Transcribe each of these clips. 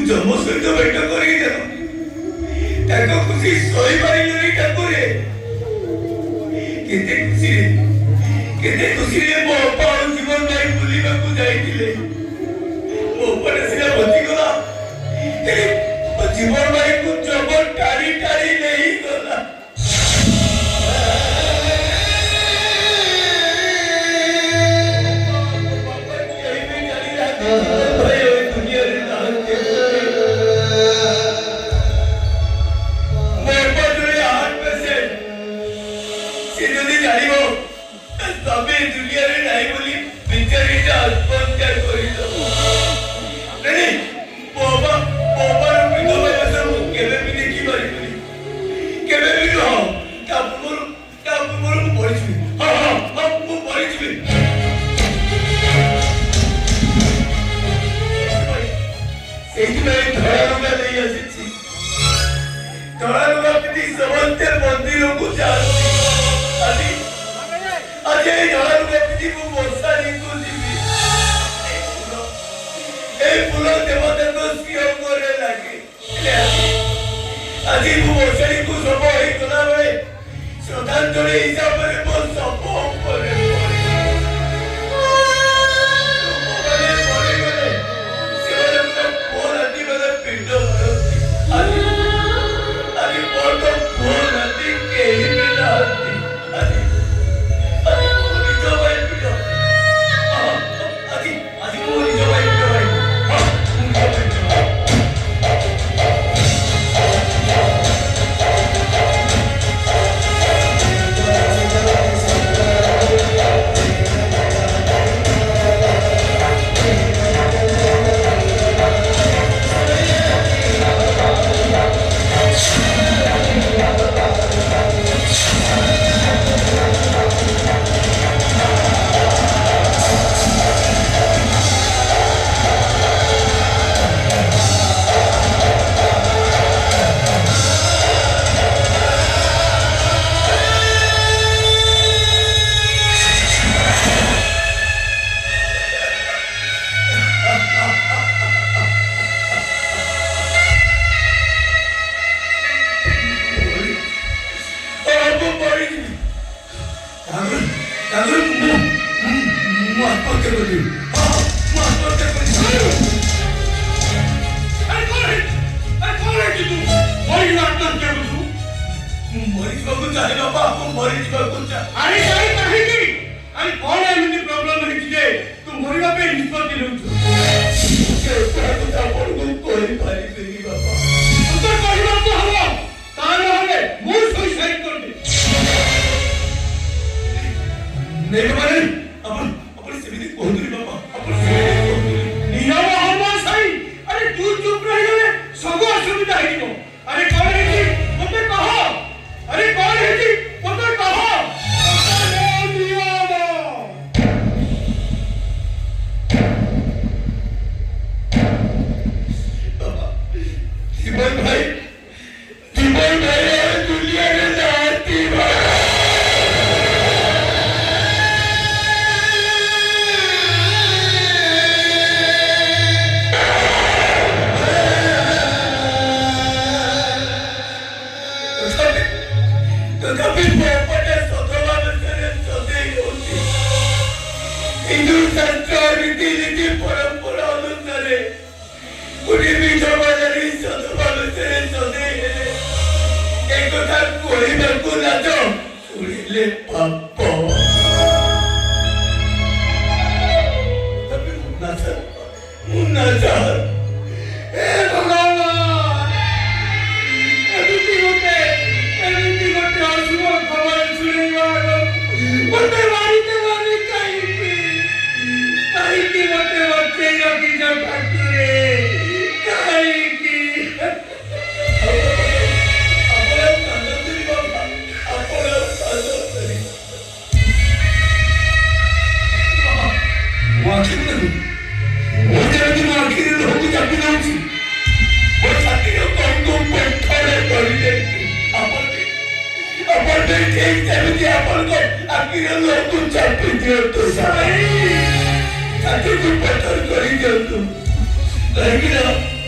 जम सहित बैठ कर खुशी सही पारे ठाकुरे केते खुशी मो बापा जीवन भाई बुलवा को जाइए मो पर सिना बची गला जीवन भाई को जबर टारी टारी नहीं गला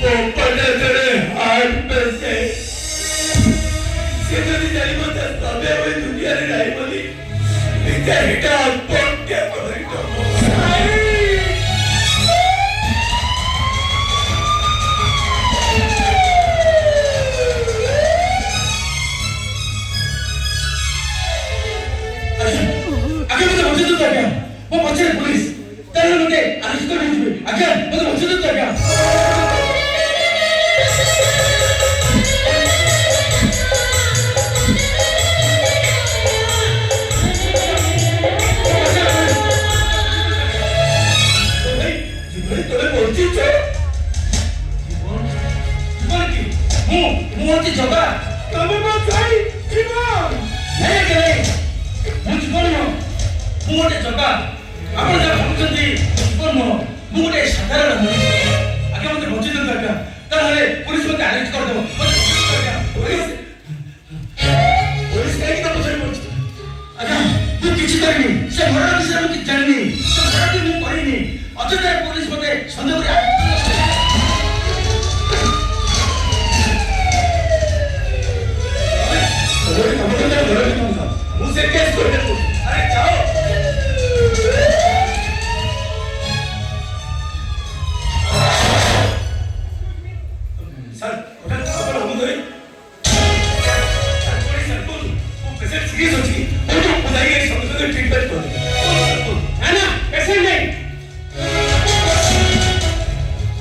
ପୋପଟା ଜଣେ ହାର୍ଟ ପେସେଣ୍ଟ। ସେ ଯଦି ଜାଣିବ ତା ସ୍ୱାମୀ ଆଉ ଏ ଦୁନିଆରେ ନାହିଁ ବୋଲି ବିଚାରୀଟା ଆତ୍ମହତ୍ୟା କରିଦବ। ମୋ ପଛରେ ପୁଲିସ ତାହେଲେ ମୋତେ ଆରେଷ୍ଟ କରି ନେଇଯିବେ। ଆଜ୍ଞା ମୋତେ ବଞ୍ଚନ୍ତୁ ଆଜ୍ଞା। ମୁଁ ହଉଛି ଜଗା। ତମେ ମୋ ଭାଇ ଜୀବନ ନାଇଁ ଆଜ୍ଞା ନାଇଁ ମୁଁ ଜୀବନ ନୁହଁ ମୁଁ ଗୋଟେ ଜଗା। ଆପଣ ଯାହା ଭାବୁଛନ୍ତି ଜୀବନ ନୁହଁ ମୁଁ ଗୋଟେ ସାଧାରଣ ମଣିଷ। ଆଜ୍ଞା ମୋତେ ବଞ୍ଚେଇ ଦିଅନ୍ତୁ ଆଜ୍ଞା ତାହେଲେ ପୁଲିସ ମୋତେ ଆରେଷ୍ଟ କରିଦେବ। ପୋଲିସ କାହିଁକି ତା ପଛରେ ପଡୁଛି? ଆଜ୍ଞା ମୁଁ କିଛି କରିନି ସେ ମରଣ ବିଷୟରେ ମୁଁ କିଛି ଜାଣିନି ସେ ମରଣଟି ମୁଁ କରିନି ଅଯଥାରେ ପୋଲିସ ମୋତେ ସନ୍ଦେହ କରି मुझसे केस करने को अरे जाओ सर होटल खबर हम गए सर सर वो पेशेंट सीरियस हो चुकी वो तो बताइए समझो तो ट्रीटमेंट कर है ना पेशेंट नहीं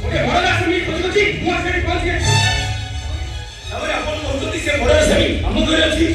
ओके बड़ा समी खोज छी मुआ से पहुंच गए हमारे अपन कहते से बड़ा समी हम गए छी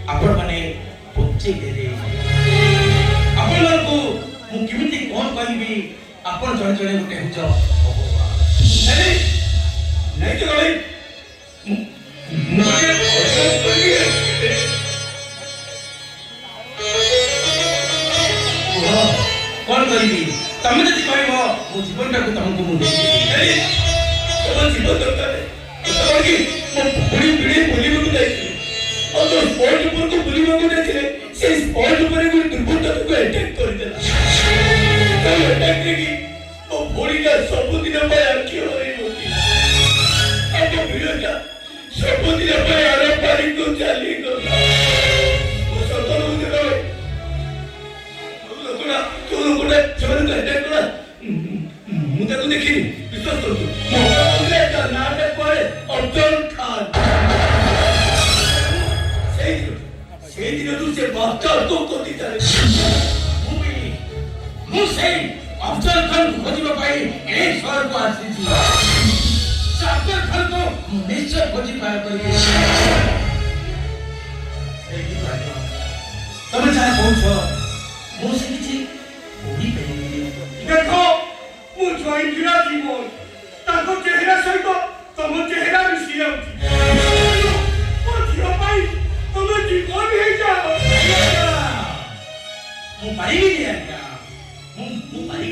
आपण माने पहुंचे देले आपण को मु किमिति कोन कहबी आपण जण जण गोटे हुज अरे नहीं तो भाई मुझे कोन कहबी तमे जति कहबो मो जीवनटा को तुमको मु दे अरे तम जीवन दरकार है तम की बड़ी बड़ी बोली को दे और जो स्पॉट ऊपर को बुली को देथिले से स्पॉट ऊपर को दुर्घटना को अटैक कर देला तो अटैक की वो बॉडी का सब दिन पे आखी होई होती अब वीडियो का सब दिन पे आरो पारी को चाली को वो सब तो मुझे तो लोगों चोर को अटैक करा मुझे को देखी विश्वास कर तू मोहम्मद का नाम है पर अब्दुल खान সেই দিন তু সে বাচ্চা তো কোতি তারে মু সেই अफजल खान खोजिबा पाई ए शहर को आसीछि अफजल खान को निश्चय खोजी पाए करिए तमे चाहे पहुंच मु से किछि ओही पेली देखो मु जॉइन किरा जीवन ताको चेहरा सहित तम चेहरा मिसी जाउछि ओ जियो पाई तमे जीवन हे जाओ मु पाई नहीं आज्ञा मु पाई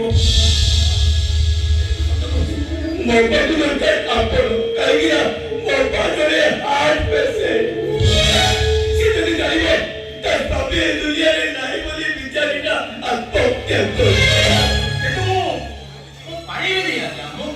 ମୋ ପାଖକୁ ଦରକାର ଆପଣ କାହିଁକି ନା ମୋ ପାଖରେ ହାର୍ଟ ପେସେଣ୍ଟ ସେ ଯଦି ଜାଣିବ ତା ସ୍ୱାମୀ ଏ ଦୁନିଆରେ ନାହିଁ ବୋଲି ବିଚାରୀଟା ଆତ୍ମହତ୍ୟା କରିବ। କିନ୍ତୁ ମୁଁ ପାରିବିନି ଆଜ୍ଞା ମୁଁ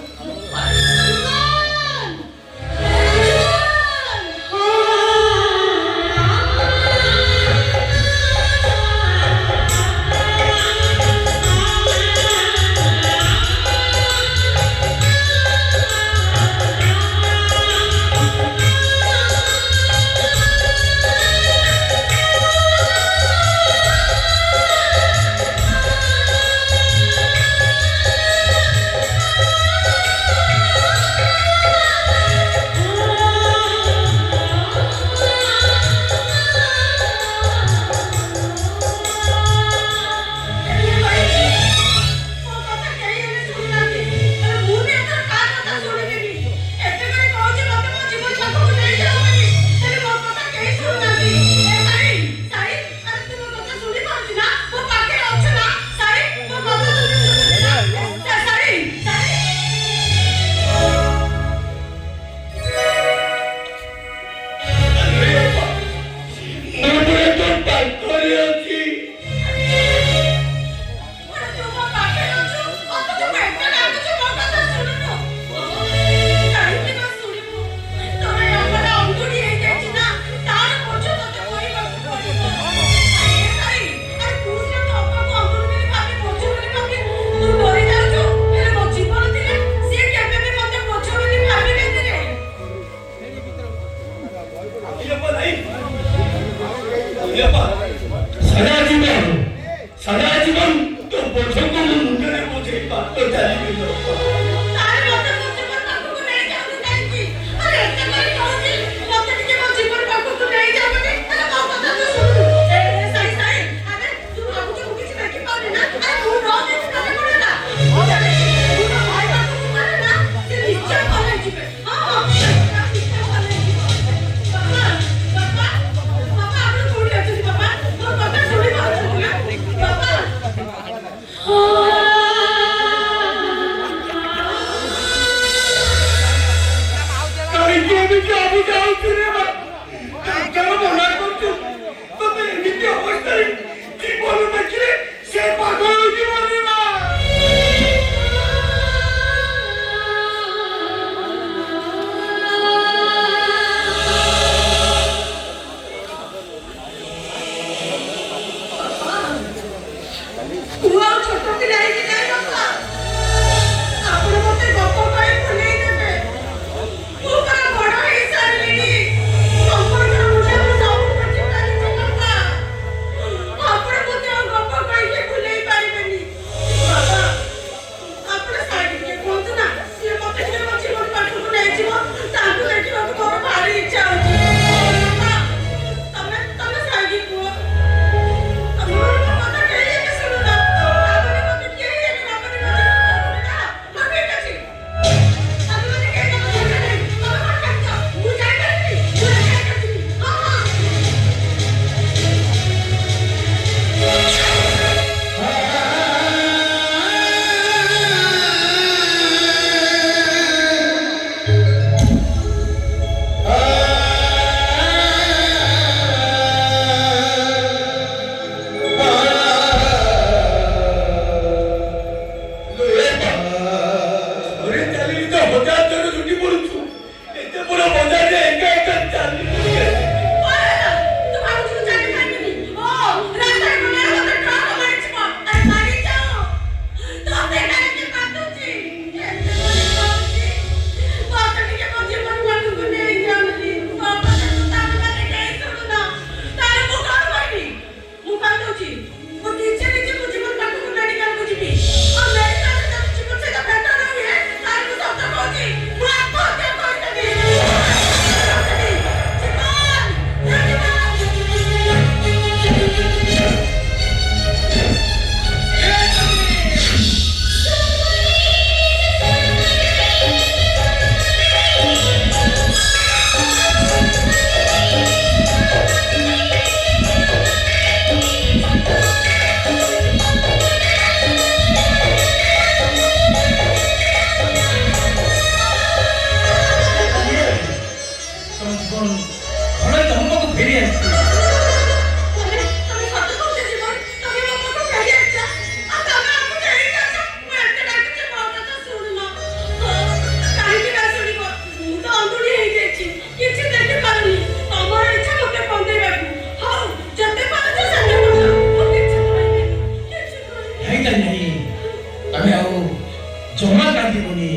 ଜମା କାନ୍ଦିବନି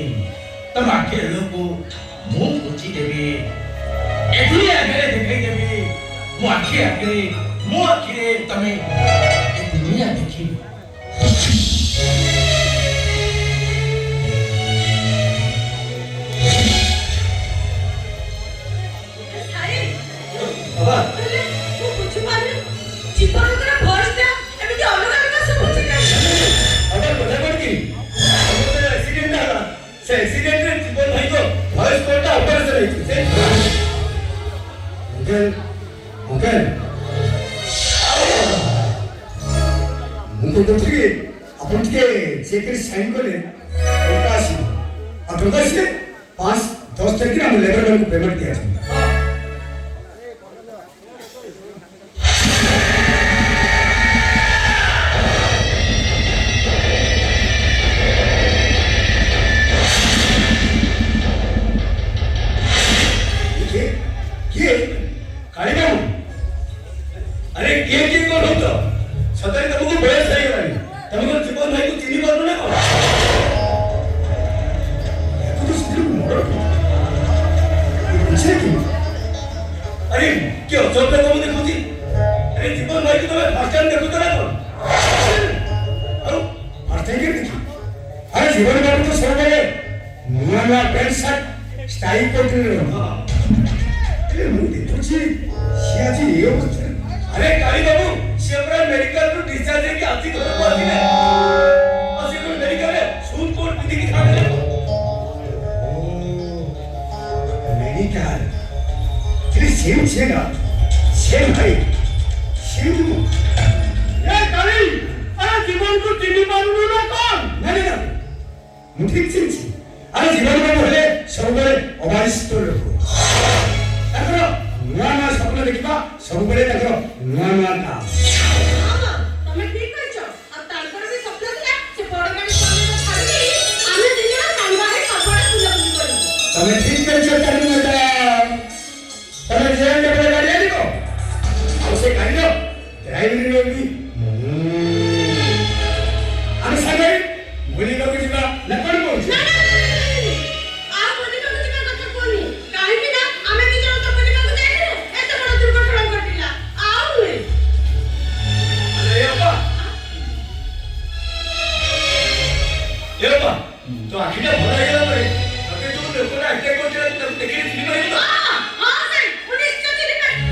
ତମ ଆଖିରେ ଲୋକ ମୁଁ ପୋଛି ଦେବି ଏ ଦୁନିଆ ଆଗରେ ଦେଖାଇ ଦେବି ମୋ ଆଖି ଆଗରେ ମୋ ଆଖିରେ ତମେ ଏ ଦୁନିଆ ଦେଖିବ ବାବା ମୁଁ ବୁଝିପାରୁନି ଜୀବନର ଭଏସଟା ଏମିତି ଅଲଗା ଅଲଗା ଶୁଭୁଛି କାହିଁକି? ବାବା କଥା କଣ କି ଆମର ଆକ୍ସିଡେଣ୍ଟ ହେଲା ସେ ଆକ୍ସିଡେଣ୍ଟରେ ଜୀବନ ଭାଇଙ୍କ ଭଏସ କୋଡଟା ଅପରେସନ ହେଇଛି ସେ ଅଙ୍କଲ ମୁଁ କହୁଥିଲି କି ଆପଣ ଟିକେ ଚେକରେ ସାଇନ୍ କଲେ ଟଙ୍କା ଆସିବ ଆଉ ଟଙ୍କା ଆସିଲେ 5-10 ତାରିଖରେ ଆମ ଲେବର ମାନଙ୍କୁ ପେମେଣ୍ଟ ଦିଆଯିବ अरे किए कौन होता सतरे तुमको बयस नहीं करानी तुमको जीवन भाई को चीनी मारना ना तो सिर्फ मोड़ पीछे क्यों अरे क्यों जब तक तुम देखो थी अरे जीवन भाई को तुम्हें फर्स्ट टाइम देखो तो ना कौन अरे फर्स्ट टाइम देखी अरे जीवन भाई तो सब गए नया पैंट शर्ट स्टाइल कोट अरे मुझे तो सियाजी ये होता अरे काली बाबू शिवरा मेडिकल ରୁ डिस्चार्ज ହେଇକି ଆଜି ଘରକୁ ଆସିଲେ ଆସି କୋ ମେडिकल ରେ ସୁଟ କୋଟ ପିନ୍ଧିକି ଥାଆନ୍ତି मेडिकल तेरे सेम छेगा सेम भाई सेम तू ए काली अरे जीवन को चिनी मारनु ना कौन नहीं ना ମୁଁ ଠିକ ଚିନ୍ଛି ଆରେ ଜୀବନ ବାବୁ ହେଲେ ସବୁବେଳେ ଅବାରିଷ୍ଟ ଲୋକ ତାଙ୍କର ନୂଆ ନୂଆ ସ୍ୱପ୍ନ ଦେଖିବା ସବୁବେଳେ ତାଙ୍କର ନୂଆ ନୂଆ କାମ ତମେ ଠିକ କହିଛ ଆଉ ତାଙ୍କର ବି ସ୍ୱପ୍ନ ଥିଲା ସେ ବଡ଼ ଗାଡ଼ି ଚଲେଇବା ଛାଡ଼ି ଆମେ ଦିନ ସାଙ୍ଗରେ ସବୁଆଡ଼େ ବୁଲାବୁଲି କରିବୁ ତମେ ଠିକ କହିଛ ତାହେଲେ ମ୍ୟାଡାମ ତମେ ଯେ କେବେ ଗାଡ଼ି ଆଣିବ ଆଉ ସେ ଗାଡ଼ିର ଡ୍ରାଇଭର ବି ଆମେ ସାଙ୍ଗରେ ବୁଲିବାକୁ ଯିବା ନା କଣ କହୁଛୁ ଆଉ ବୁଲିବାକୁ ଯିବା କଥା କୁହନି କାହିଁକି ନା ଆମେ ଦି ଜଣ ତ ବୁଲିବାକୁ ଯାଇଥିଲୁ ଏତେ ବଡ଼ ଦୁର୍ଘଟଣା ଘଟିଲା ଆଉ ନୁହେଁ अरे ये बाबा तो आखिर भला ହେଇଗଲା ପରେ ତତେ ଯୋଉ ଲୋକଟା ଆଟାକ କରିଥିଲା ତୁ ତାକୁ ଦେଖିକି ଚିହ୍ନି ପାରିବୁ ତ ହଁ ସାଇ ମୁଁ ନିଶ୍ଚୟ ଚିହ୍ନି ପାରିବି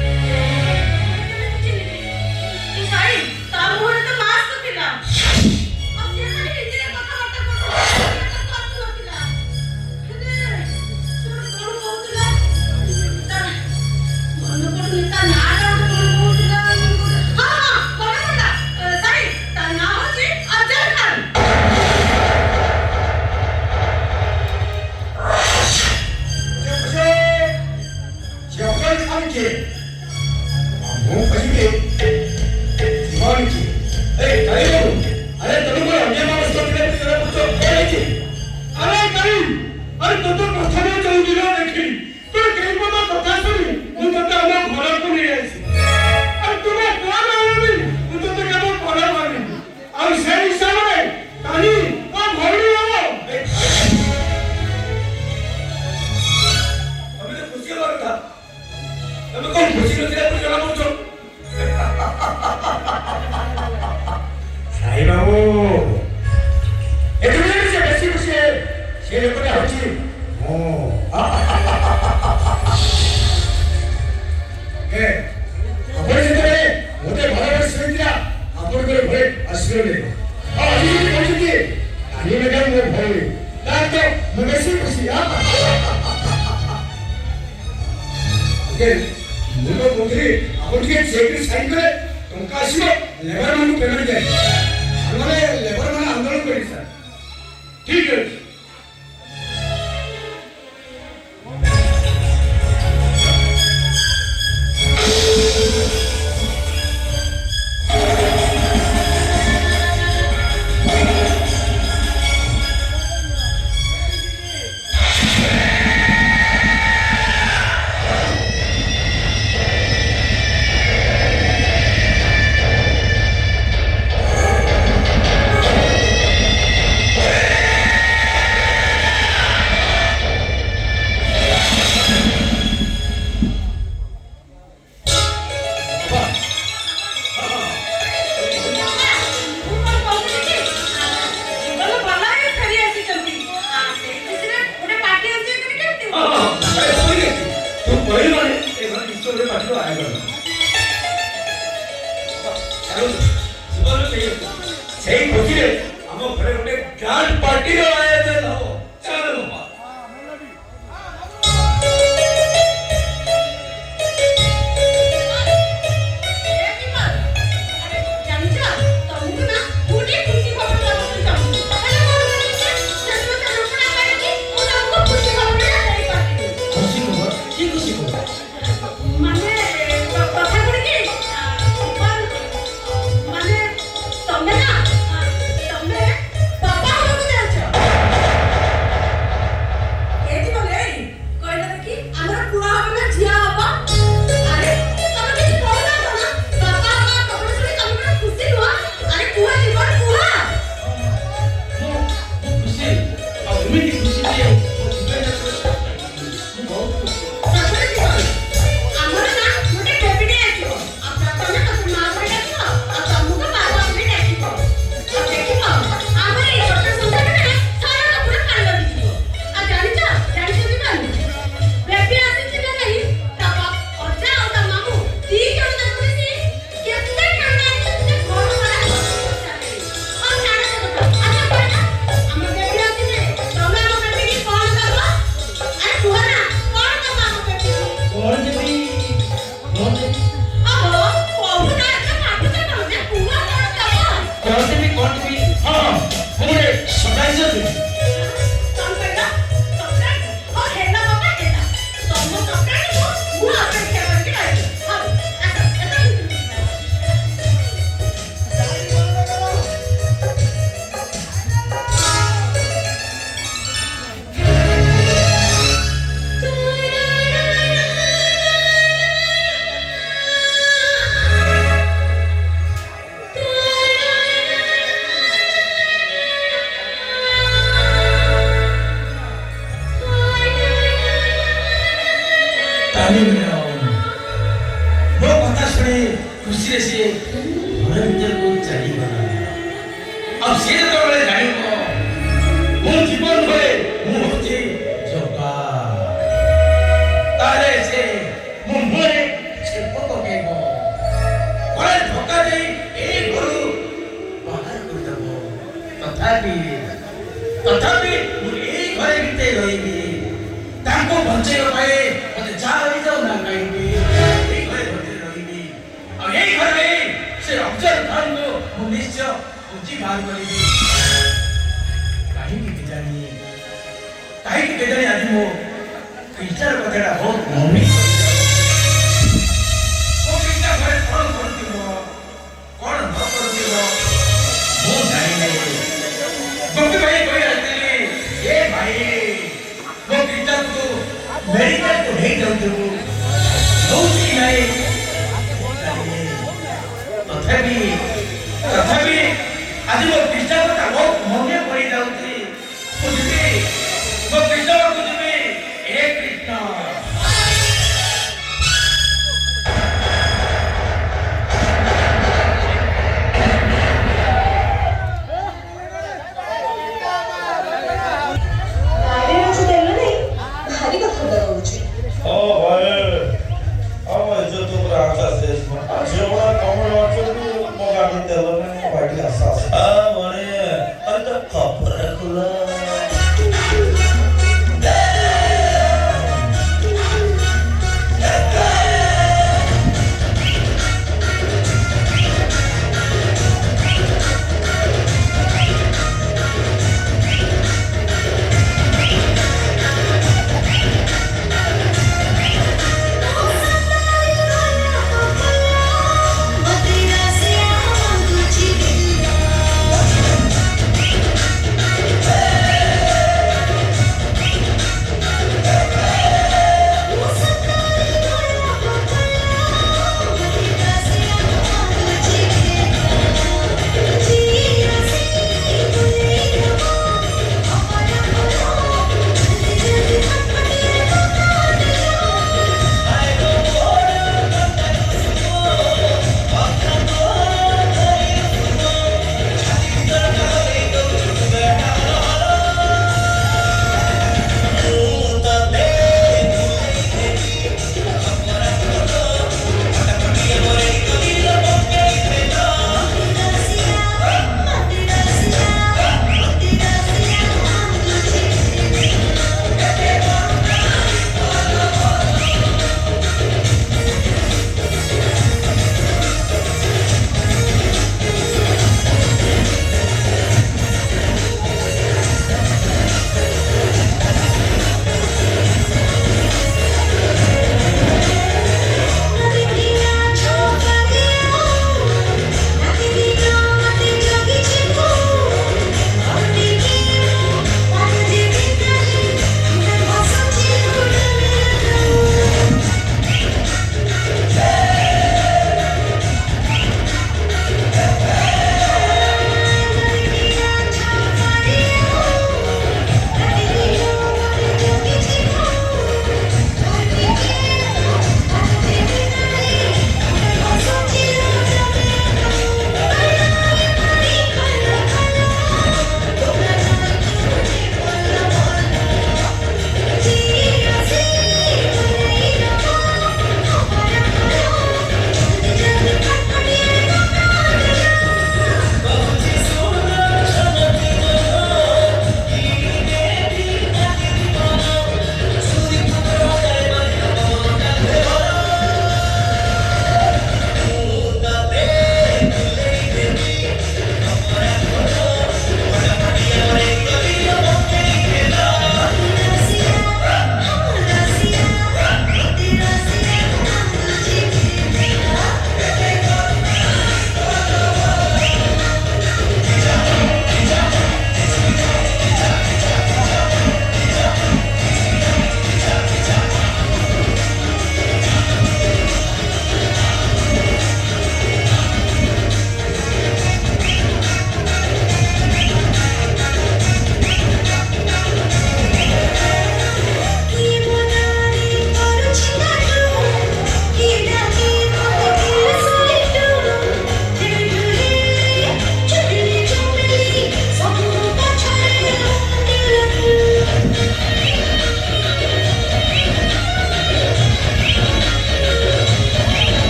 ସାଇ ତା ମୁହଁରେ ତ ମାସ୍କ ଥିଲା ଆଉ ସେ ଖାଲି ହିନ୍ଦୀରେ କଥାବାର୍ତ୍ତା କରୁଥିଲା ତାକୁ ଆସୁନଥିଲା ହେଲେ ସେ କଣ କହୁଥିଲା ମନେ ପଡୁନି ତା ନାଁଟା ଗୋଟେ କଣ କହୁଥିଲା ହଁ ହଁ ମନେ ପଡିଲା ସାଇ ତା ନାଁ ହଉଛି ଅଜୟ ଖାନ जफर खान के वो पहले दीवान की अरे काली बाबू अरे तुम को अन्य मानस को तेरे तेरा पुत्र कौन है अरे काली अरे तो प्रथम जाऊ दिनो देखी तो कहीं को कथा सुनी मु तो हम घर को नहीं आसी अरे तुमे कौन आनी मु तो केवल घर मानी और से हिसाब रे काली ओ भौणी हो अभी तो खुशी वाला था तब कौन खुशी नो तेरा जरा बोलो साई बाबू ए दुनिया से बेसी खुशी है से लोकटा होची ओ ए अपन जेतरे मोते भले भले सुनिला अपन करे भले आशीर्वाद आ आज भी कहू कि आनी मैडम मो भौणी ना तो मु बेसी खुशी हां ओके मुझे बोलते अपन के चेक साइन करे टंका आसीबो लेबर मानु पेमेंट जाय हमरे लेबर माने आंदोलन करी सर ठीक है आज पार्टी का आयोजन हो चलो बाबा खुशी खबर की खुशी खबर खुशी ଆଉ ଏମିତି ଖୁସି ଯେ ମୋ ଜୀବନରେ ମୁଁ ବହୁତ ଖୁସି କଣ ଦେବି କଣ ଦେବି ହଁ ମୁଁ ଗୋଟେ ସରପ୍ରାଇଜ ଦେବି ତାଲିମ ମୋ କଥା ଶୁଣି ଖୁସିରେ ସିଏ ଘର ଭିତରକୁ ଚାଲିଗଲା ଆଉ ସିଏ ଯେତେବେଳେ ଜାଣିବ ମୋ ଜୀବନ ଭରେ ମୁଁ ହଉଛି ଜଗା ତାହେଲେ ସେ ମୋ ମୁହଁରେ ଛେପ ପକେଇବ ଘରେ ଧକ୍କା ଦେଇ ଏଇ ଘରୁ ବାହାର କରିଦେବ ତଥାପି ମୁଁ ଏଇ ଘରେ ଭିତରେ ରହିବି ତାଙ୍କୁ ବଞ୍ଚେଇବା ପାଇଁ ମତେ ଯାହା ହେଇଯାଉ ନା କାହିଁକି ଏଇ ଘରେ ଭିତରେ ରହିବି ଆଉ ଏଇ ଘରେ ସେ ଅଫଜଲ ଖାନକୁ ମୁଁ ନିଶ୍ଚୟ ଖୋଜି ବାହାର କରିବି କାହିଁକି କେଜାଣି ଆଜି ମୋ କ୍ରିଷ୍ଟାର କଥାଟା ବହୁତ ମନେ ମୋ କ୍ରିଷ୍ଟା ଘରେ କଣ କରୁଥିବ କଣ ନ କରୁଥିବ ମୁଁ ଜାଣିନାହିଁ ଗୋପୀ ଭାଇ କହି ଆସିଥିଲି ଏ ଭାଇ ମୋ କ୍ରିଷ୍ଟାକୁ ମେଡିକାଲକୁ ନେଇଯାଉଥିବୁ ହଉଛି କି ନାହିଁ ତଥାପି ଆଜି ମୋ କ୍ରିଷ୍ଟା କଥା ବହୁତ ମନେ ପଡ଼ିଯାଉଛି ମୁଁ ଯିବି ମୋ କ୍ରିଷ୍ଟା ପାଖକୁ ଯିବି ଏ କୃଷ୍ଣ खबर खुला